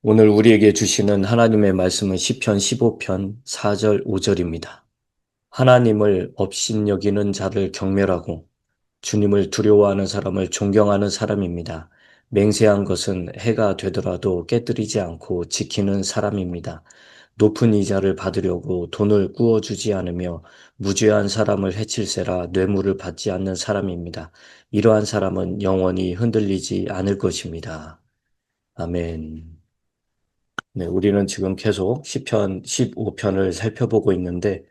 오늘 우리에게 주시는 하나님의 말씀은 시편 15편 4절 5절입니다. 하나님을 업신여기는 자를 경멸하고 주님을 두려워하는 사람을 존경하는 사람입니다. 맹세한 것은 해가 되더라도 깨뜨리지 않고 지키는 사람입니다. 높은 이자를 받으려고 돈을 꾸어주지 않으며 무죄한 사람을 해칠세라 뇌물을 받지 않는 사람입니다. 이러한 사람은 영원히 흔들리지 않을 것입니다. 아멘. 네, 우리는 지금 계속 시편 15편을 살펴보고 있는데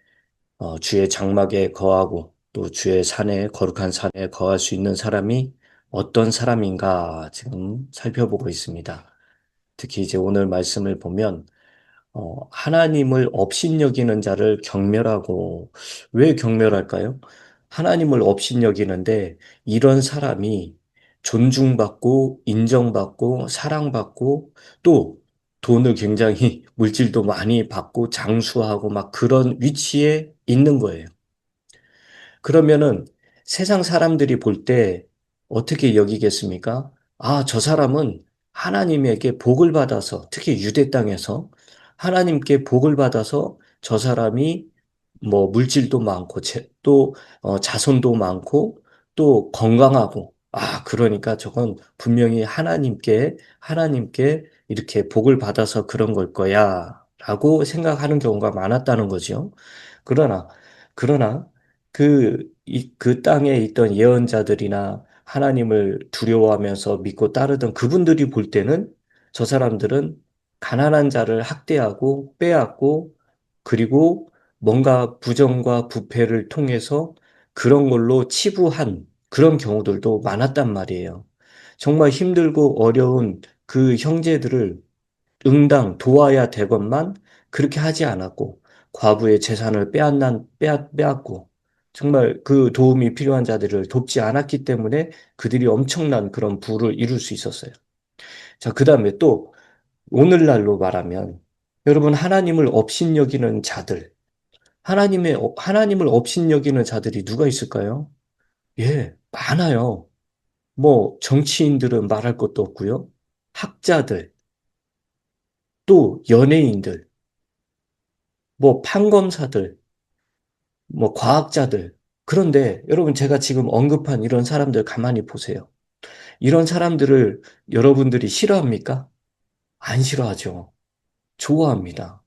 주의 장막에 거하고 또 주의 산에 거룩한 산에 거할 수 있는 사람이 어떤 사람인가 지금 살펴보고 있습니다. 특히 이제 오늘 말씀을 보면 하나님을 업신여기는 자를 경멸하고 왜 경멸할까요? 하나님을 업신여기는데 이런 사람이 존중받고 인정받고 사랑받고 또 돈을 굉장히 물질도 많이 받고 장수하고 막 그런 위치에 있는 거예요. 그러면은 세상 사람들이 볼 때 어떻게 여기겠습니까? 아, 저 사람은 하나님에게 복을 받아서, 특히 유대 땅에서 하나님께 복을 받아서 저 사람이 뭐 물질도 많고, 또 자손도 많고, 또 건강하고, 아, 그러니까 저건 분명히 하나님께 이렇게 복을 받아서 그런 걸 거야, 라고 생각하는 경우가 많았다는 거죠. 그러나, 그러나, 그 땅에 있던 예언자들이나 하나님을 두려워하면서 믿고 따르던 그분들이 볼 때는 저 사람들은 가난한 자를 학대하고 빼앗고 그리고 뭔가 부정과 부패를 통해서 그런 걸로 치부한 그런 경우들도 많았단 말이에요. 정말 힘들고 어려운 그 형제들을 응당 도와야 되건만 그렇게 하지 않았고 과부의 재산을 빼앗고 정말 그 도움이 필요한 자들을 돕지 않았기 때문에 그들이 엄청난 그런 부를 이룰 수 있었어요. 자, 그 다음에 또 오늘날로 말하면 여러분 하나님을 업신여기는 자들, 하나님을 업신여기는 자들이 누가 있을까요? 예, 많아요. 뭐 정치인들은 말할 것도 없고요. 학자들, 또 연예인들, 뭐 판검사들, 뭐 과학자들. 그런데 여러분 제가 지금 언급한 이런 사람들 가만히 보세요. 이런 사람들을 여러분들이 싫어합니까? 안 싫어하죠. 좋아합니다.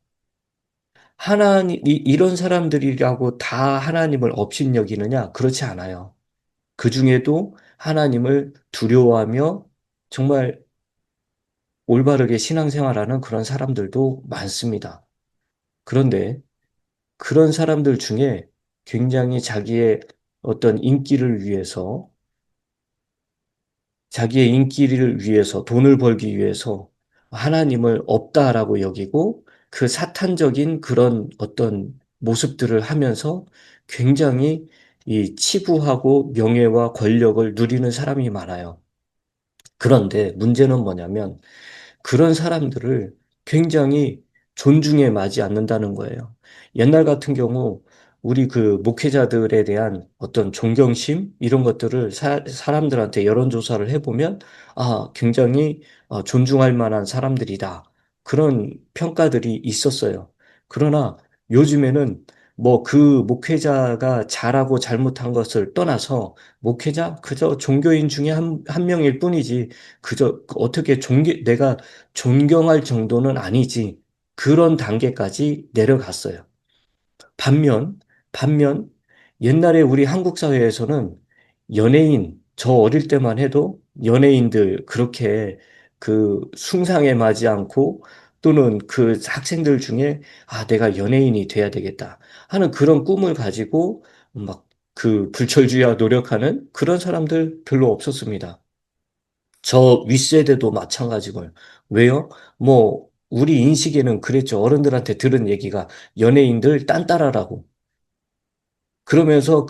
이런 사람들이라고 다 하나님을 업신여기느냐? 그렇지 않아요. 그 중에도 하나님을 두려워하며 정말 올바르게 신앙생활하는 그런 사람들도 많습니다. 그런데 그런 사람들 중에 굉장히 자기의 어떤 자기의 인기를 위해서, 돈을 벌기 위해서 하나님을 없다라고 여기고 그 사탄적인 그런 어떤 모습들을 하면서 굉장히 이 치부하고 명예와 권력을 누리는 사람이 많아요. 그런데 문제는 뭐냐면 그런 사람들을 굉장히 존중에 마지 않는다는 거예요. 옛날 같은 경우 우리 그 목회자들에 대한 어떤 존경심 이런 것들을 사람들한테 여론조사를 해보면 아, 굉장히 존중할 만한 사람들이다. 그런 평가들이 있었어요. 그러나 요즘에는 뭐 그 목회자가 잘하고 잘못한 것을 떠나서 목회자 그저 종교인 중에 한 명일 뿐이지 그저 어떻게 내가 존경할 정도는 아니지. 그런 단계까지 내려갔어요. 반면, 반면, 옛날에 우리 한국 사회에서는 저 어릴 때만 해도 연예인들 그렇게 그 숭상에 맞지 않고 또는 그 학생들 중에 아, 내가 연예인이 돼야 되겠다 하는 그런 꿈을 가지고 막 그 불철주야 노력하는 그런 사람들 별로 없었습니다. 저 윗세대도 마찬가지고요. 왜요? 뭐, 우리 인식에는 그랬죠. 어른들한테 들은 얘기가 연예인들 딴따라라고. 그러면서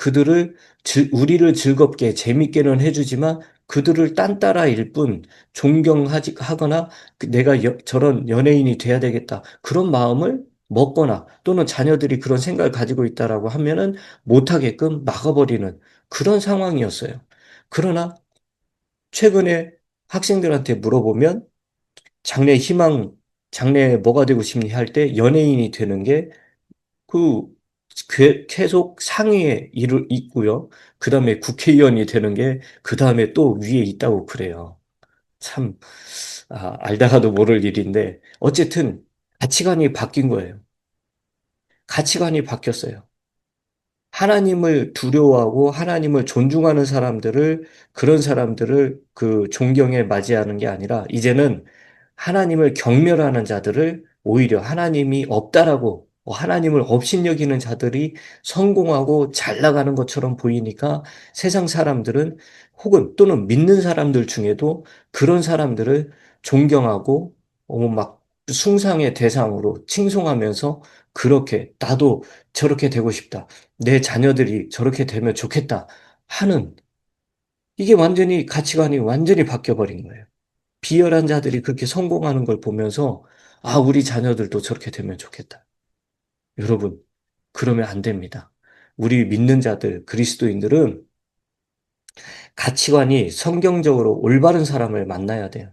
우리를 즐겁게, 재밌게는 해주지만 그들을 딴따라일 뿐 하거나 내가 저런 연예인이 돼야 되겠다. 그런 마음을 먹거나 또는 자녀들이 그런 생각을 가지고 있다라고 하면은 못하게끔 막아버리는 그런 상황이었어요. 그러나 최근에 학생들한테 물어보면 장래 희망 장래에 뭐가 되고 싶니 할 때 연예인이 되는 게 그 계속 상위에 있고요. 그 다음에 국회의원이 되는 게 그 다음에 또 위에 있다고 그래요. 참, 알다가도 모를 일인데 어쨌든 가치관이 바뀐 거예요. 가치관이 바뀌었어요. 하나님을 두려워하고 하나님을 존중하는 사람들을, 그런 사람들을 그 존경에 맞이하는 게 아니라 이제는 하나님을 경멸하는 자들을 오히려 하나님이 없다라고, 하나님을 업신여기는 자들이 성공하고 잘 나가는 것처럼 보이니까 세상 사람들은, 혹은 또는 믿는 사람들 중에도 그런 사람들을 존경하고 막 숭상의 대상으로 칭송하면서, 그렇게 나도 저렇게 되고 싶다, 내 자녀들이 저렇게 되면 좋겠다 하는, 이게 완전히 가치관이 완전히 바뀌어버린 거예요. 비열한 자들이 그렇게 성공하는 걸 보면서 우리 자녀들도 저렇게 되면 좋겠다. 여러분, 그러면 안 됩니다. 우리 믿는 자들, 그리스도인들은 가치관이 성경적으로 올바른 사람을 만나야 돼요.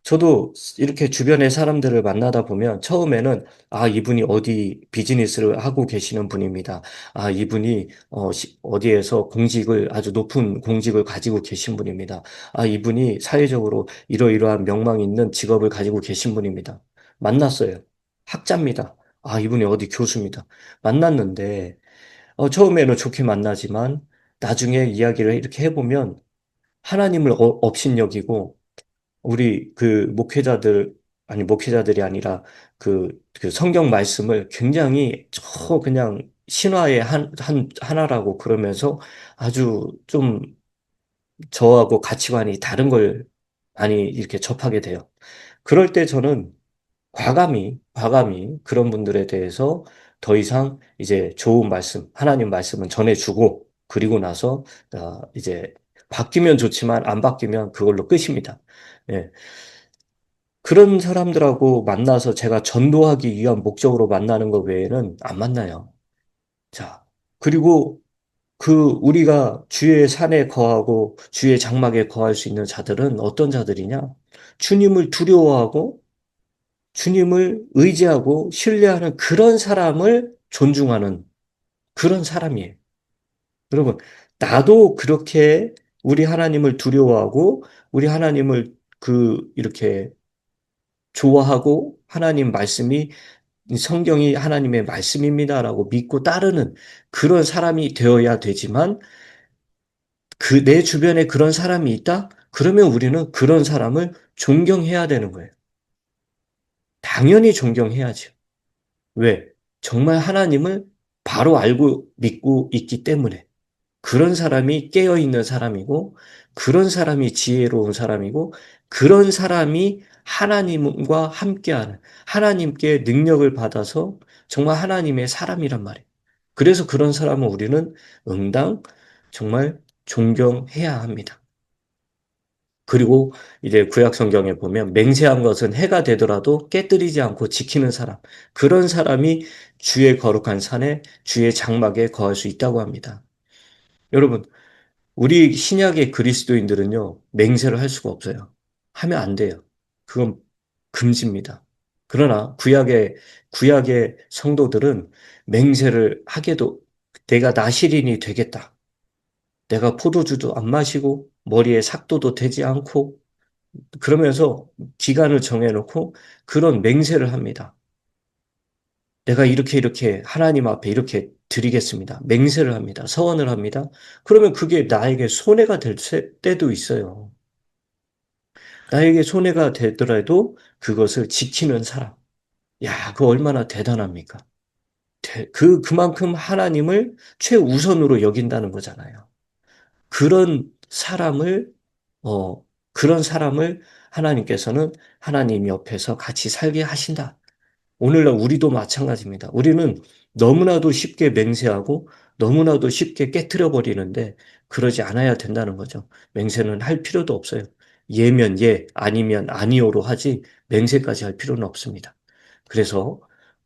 저도 이렇게 주변의 사람들을 만나다 보면 처음에는 이분이 어디 비즈니스를 하고 계시는 분입니다. 이분이 어디에서 공직을, 아주 높은 공직을 가지고 계신 분입니다. 이분이 사회적으로 이러이러한 명망 있는 직업을 가지고 계신 분입니다. 만났어요. 학자입니다. 이분이 어디 교수입니다. 만났는데 처음에는 좋게 만나지만 나중에 이야기를 이렇게 해보면 하나님을 업신여기고, 우리 그 목회자들, 아니 목회자들이 아니라 그 성경 말씀을 굉장히 그냥 신화의 하나라고 그러면서 아주 좀 저하고 가치관이 다른 걸 많이 이렇게 접하게 돼요. 그럴 때 저는 과감히 그런 분들에 대해서 더 이상 이제 좋은 말씀, 하나님 말씀은 전해주고, 그리고 나서 이제 바뀌면 좋지만 안 바뀌면 그걸로 끝입니다. 예. 그런 사람들하고 만나서 제가 전도하기 위한 목적으로 만나는 것 외에는 안 만나요. 자, 그리고 우리가 주의 산에 거하고 주의 장막에 거할 수 있는 자들은 어떤 자들이냐? 주님을 두려워하고 주님을 의지하고 신뢰하는 그런 사람을 존중하는 그런 사람이에요. 여러분, 나도 그렇게 우리 하나님을 두려워하고 우리 하나님을 이렇게 좋아하고, 하나님 말씀이, 성경이 하나님의 말씀입니다라고 믿고 따르는 그런 사람이 되어야 되지만, 내 주변에 그런 사람이 있다? 그러면 우리는 그런 사람을 존경해야 되는 거예요. 당연히 존경해야죠. 왜? 정말 하나님을 바로 알고 믿고 있기 때문에. 그런 사람이 깨어있는 사람이고, 그런 사람이 지혜로운 사람이고, 그런 사람이 하나님과 함께하는, 하나님께 능력을 받아서 정말 하나님의 사람이란 말이에요. 그래서 그런 사람은 우리는 응당 정말 존경해야 합니다. 그리고 이제 구약 성경에 보면 맹세한 것은 해가 되더라도 깨뜨리지 않고 지키는 사람, 그런 사람이 주의 거룩한 산에, 주의 장막에 거할 수 있다고 합니다. 여러분, 우리 신약의 그리스도인들은요, 맹세를 할 수가 없어요. 하면 안 돼요. 그건 금지입니다. 그러나 구약의 성도들은 맹세를 하게도, 내가 나실인이 되겠다. 내가 포도주도 안 마시고 머리에 삭도도 되지 않고, 그러면서 기간을 정해놓고 그런 맹세를 합니다. 내가 이렇게 하나님 앞에 이렇게 드리겠습니다. 맹세를 합니다. 서원을 합니다. 그러면 그게 나에게 손해가 될 때도 있어요. 나에게 손해가 되더라도 그것을 지키는 사람. 야, 그거 얼마나 대단합니까? 그만큼 하나님을 최우선으로 여긴다는 거잖아요. 그런 사람을, 어, 그런 사람을 하나님께서는 하나님 옆에서 같이 살게 하신다. 오늘날 우리도 마찬가지입니다. 우리는 너무나도 쉽게 맹세하고 너무나도 쉽게 깨트려 버리는데, 그러지 않아야 된다는 거죠. 맹세는 할 필요도 없어요. 예면 예, 아니면 아니오로 하지 맹세까지 할 필요는 없습니다. 그래서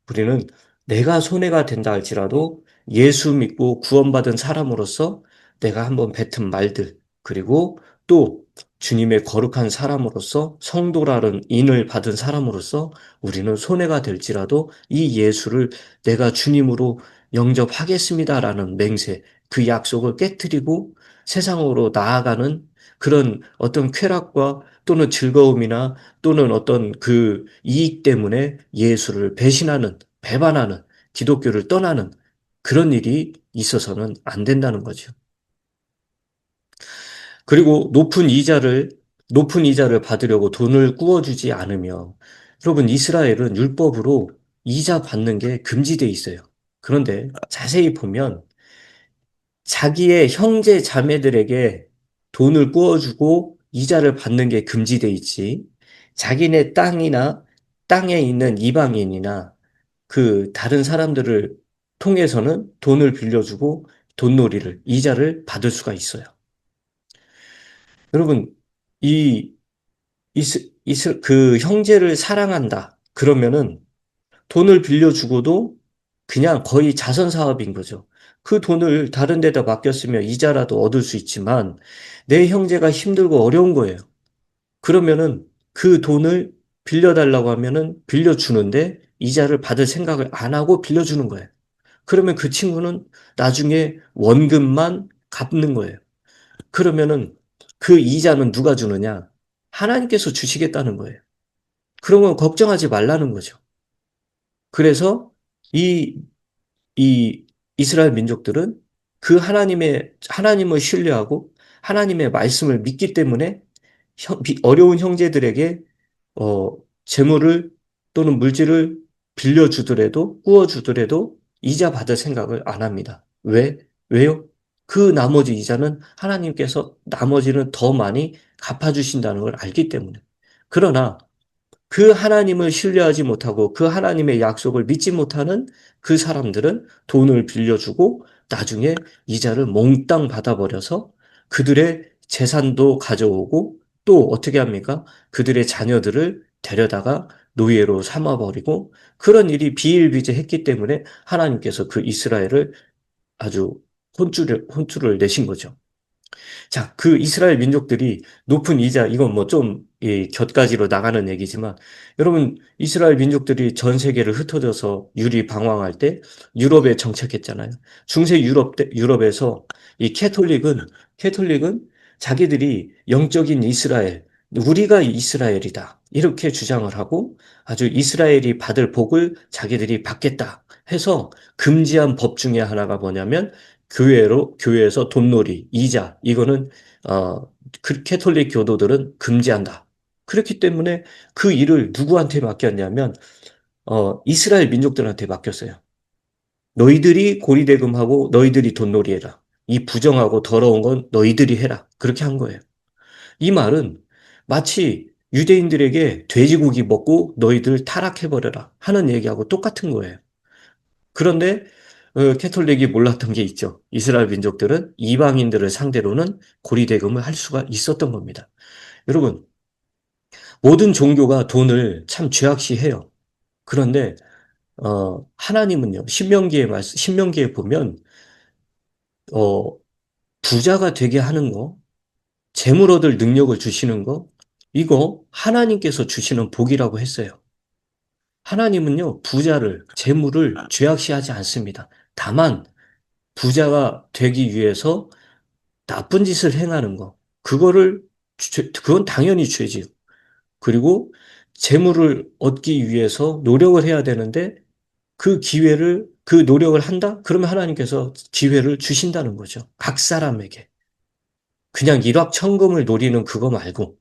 우리는 내가 손해가 된다 할지라도 예수 믿고 구원받은 사람으로서 내가 한번 뱉은 말들, 그리고 또 주님의 거룩한 사람으로서 성도라는 인을 받은 사람으로서 우리는 손해가 될지라도 이 예수를 내가 주님으로 영접하겠습니다라는 맹세, 그 약속을 깨뜨리고 세상으로 나아가는 그런 어떤 쾌락과 또는 즐거움이나 또는 어떤 그 이익 때문에 예수를 배신하는, 배반하는, 기독교를 떠나는 그런 일이 있어서는 안 된다는 거죠. 그리고 높은 이자를 받으려고 돈을 구워주지 않으며, 여러분, 이스라엘은 율법으로 이자 받는 게 금지돼 있어요. 그런데 자세히 보면 자기의 형제 자매들에게 돈을 구워주고 이자를 받는 게 금지돼 있지, 자기네 땅이나 땅에 있는 이방인이나 그 다른 사람들을 통해서는 돈을 빌려주고 돈놀이를, 이자를 받을 수가 있어요. 여러분, 이 그 형제를 사랑한다. 그러면은 돈을 빌려주고도 그냥 거의 자선 사업인 거죠. 그 돈을 다른 데다 맡겼으면 이자라도 얻을 수 있지만 내 형제가 힘들고 어려운 거예요. 그러면은 그 돈을 빌려달라고 하면은 빌려주는데 이자를 받을 생각을 안 하고 빌려주는 거예요. 그러면 그 친구는 나중에 원금만 갚는 거예요. 그러면은 그 이자는 누가 주느냐? 하나님께서 주시겠다는 거예요. 그러면 걱정하지 말라는 거죠. 그래서 이, 이 이스라엘 민족들은 그 하나님을 신뢰하고 하나님의 말씀을 믿기 때문에 어려운 형제들에게, 어, 재물을 또는 물질을 빌려주더라도, 구워주더라도 이자 받을 생각을 안 합니다. 왜요? 그 나머지 이자는 하나님께서 나머지는 더 많이 갚아주신다는 걸 알기 때문에. 그러나 그 하나님을 신뢰하지 못하고 그 하나님의 약속을 믿지 못하는 그 사람들은 돈을 빌려주고 나중에 이자를 몽땅 받아버려서 그들의 재산도 가져오고 또 어떻게 합니까? 그들의 자녀들을 데려다가 노예로 삼아버리고 그런 일이 비일비재했기 때문에 하나님께서 그 이스라엘을 아주 혼쭐을 내신 거죠. 자, 그 이스라엘 민족들이 높은 이자, 이건 뭐 좀 곁가지로 나가는 얘기지만, 여러분, 이스라엘 민족들이 전 세계를 흩어져서 유리방황할 때 유럽에 정착했잖아요. 중세 유럽에서 이 캐톨릭은 자기들이 영적인 이스라엘, 우리가 이스라엘이다. 이렇게 주장을 하고 아주 이스라엘이 받을 복을 자기들이 받겠다 해서 금지한 법 중에 하나가 뭐냐면 교회에서 돈놀이, 이자, 이거는, 그 캐톨릭 교도들은 금지한다. 그렇기 때문에 그 일을 누구한테 맡겼냐면, 이스라엘 민족들한테 맡겼어요. 너희들이 고리대금하고 너희들이 돈놀이 해라. 이 부정하고 더러운 건 너희들이 해라. 그렇게 한 거예요. 이 말은 마치 유대인들에게 돼지고기 먹고 너희들 타락해버려라 하는 얘기하고 똑같은 거예요. 그런데 캐톨릭이 몰랐던 게 있죠. 이스라엘 민족들은 이방인들을 상대로는 고리대금을 할 수가 있었던 겁니다. 여러분, 모든 종교가 돈을 참 죄악시해요. 그런데 하나님은요. 신명기에 보면 어, 부자가 되게 하는 거, 재물 얻을 능력을 주시는 거, 이거 하나님께서 주시는 복이라고 했어요. 하나님은요, 재물을 죄악시하지 않습니다. 다만 부자가 되기 위해서 나쁜 짓을 행하는 거. 그건 당연히 죄지요. 그리고 재물을 얻기 위해서 노력을 해야 되는데 그 노력을 한다? 그러면 하나님께서 기회를 주신다는 거죠. 각 사람에게. 그냥 일확천금을 노리는 그거 말고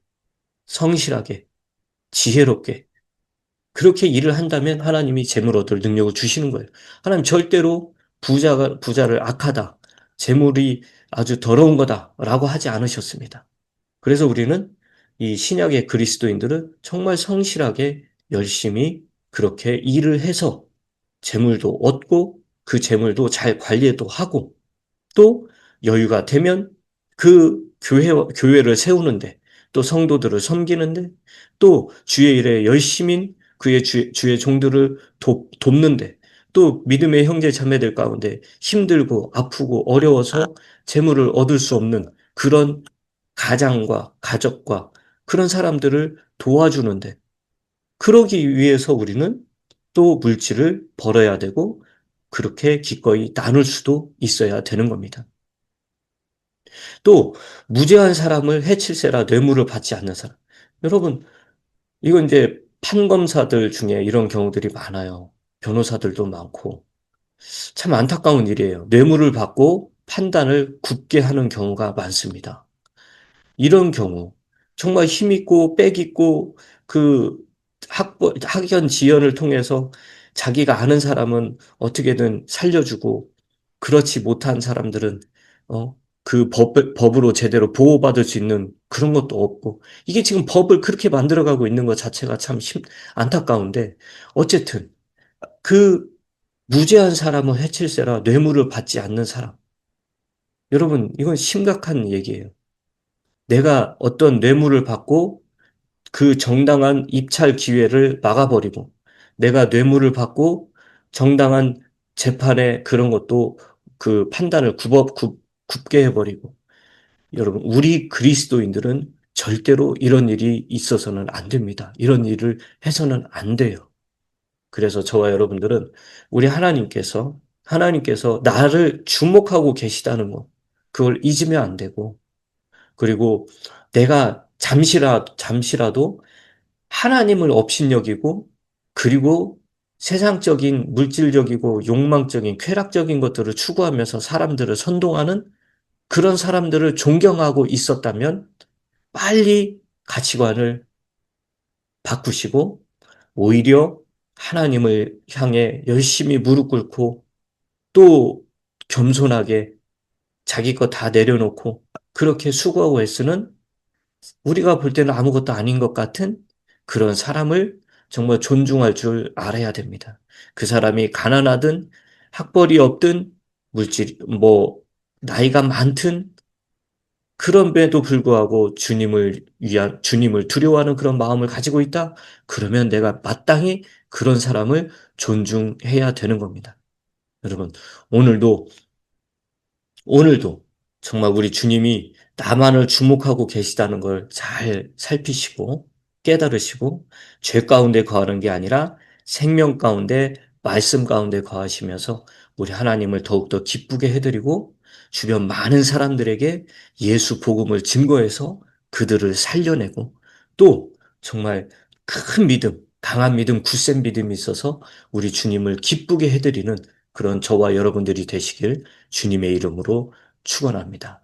성실하게, 지혜롭게, 그렇게 일을 한다면 하나님이 재물 얻을 능력을 주시는 거예요. 하나님 절대로 부자를 악하다, 재물이 아주 더러운 거다라고 하지 않으셨습니다. 그래서 우리는 이 신약의 그리스도인들은 정말 성실하게 열심히 그렇게 일을 해서 재물도 얻고 그 재물도 잘 관리도 하고 또 여유가 되면 그 교회를 세우는데 또 성도들을 섬기는데 또 주의 일에 열심인 주의 종들을 돕는데 또 믿음의 형제 자매들 가운데 힘들고 아프고 어려워서 재물을 얻을 수 없는 그런 가장과 가족과 그런 사람들을 도와주는데 그러기 위해서 우리는 또 물질을 벌어야 되고 그렇게 기꺼이 나눌 수도 있어야 되는 겁니다. 또 무죄한 사람을 해칠세라 뇌물을 받지 않는 사람. 여러분, 이건 이제 판검사들 중에 이런 경우들이 많아요. 변호사들도 많고. 참 안타까운 일이에요. 뇌물을 받고 판단을 굳게 하는 경우가 많습니다. 이런 경우 정말 힘있고 빽있고 그 학연 지연을 통해서 자기가 아는 사람은 어떻게든 살려주고 그렇지 못한 사람들은 그 법으로 제대로 보호받을 수 있는 그런 것도 없고 이게 지금 법을 그렇게 만들어가고 있는 것 자체가 참 안타까운데 어쨌든 그 무죄한 사람을 해칠세라 뇌물을 받지 않는 사람 여러분 이건 심각한 얘기예요. 내가 어떤 뇌물을 받고 그 정당한 입찰 기회를 막아버리고 내가 뇌물을 받고 정당한 재판의 그런 것도 그 판단을 굽게 해버리고 여러분 우리 그리스도인들은 절대로 이런 일이 있어서는 안 됩니다. 이런 일을 해서는 안 돼요. 그래서 저와 여러분들은 우리 하나님께서 나를 주목하고 계시다는 거 그걸 잊으면 안 되고 그리고 내가 잠시라도 하나님을 업신여기고 그리고 세상적인 물질적이고 욕망적인 쾌락적인 것들을 추구하면서 사람들을 선동하는 그런 사람들을 존경하고 있었다면 빨리 가치관을 바꾸시고 오히려 하나님을 향해 열심히 무릎 꿇고 또 겸손하게 자기 거 다 내려놓고 그렇게 수고하고 애쓰는 우리가 볼 때는 아무것도 아닌 것 같은 그런 사람을 정말 존중할 줄 알아야 됩니다. 그 사람이 가난하든 학벌이 없든 나이가 많든 그럼에도 불구하고 주님을 두려워하는 그런 마음을 가지고 있다? 그러면 내가 마땅히 그런 사람을 존중해야 되는 겁니다. 여러분, 오늘도 오늘도 정말 우리 주님이 나만을 주목하고 계시다는 걸 잘 살피시고 깨달으시고 죄 가운데 거하는 게 아니라 생명 가운데 말씀 가운데 거하시면서 우리 하나님을 더욱더 기쁘게 해드리고 주변 많은 사람들에게 예수 복음을 증거해서 그들을 살려내고 또 정말 큰 믿음, 강한 믿음, 굳센 믿음이 있어서 우리 주님을 기쁘게 해드리는 그런 저와 여러분들이 되시길 주님의 이름으로 축원합니다.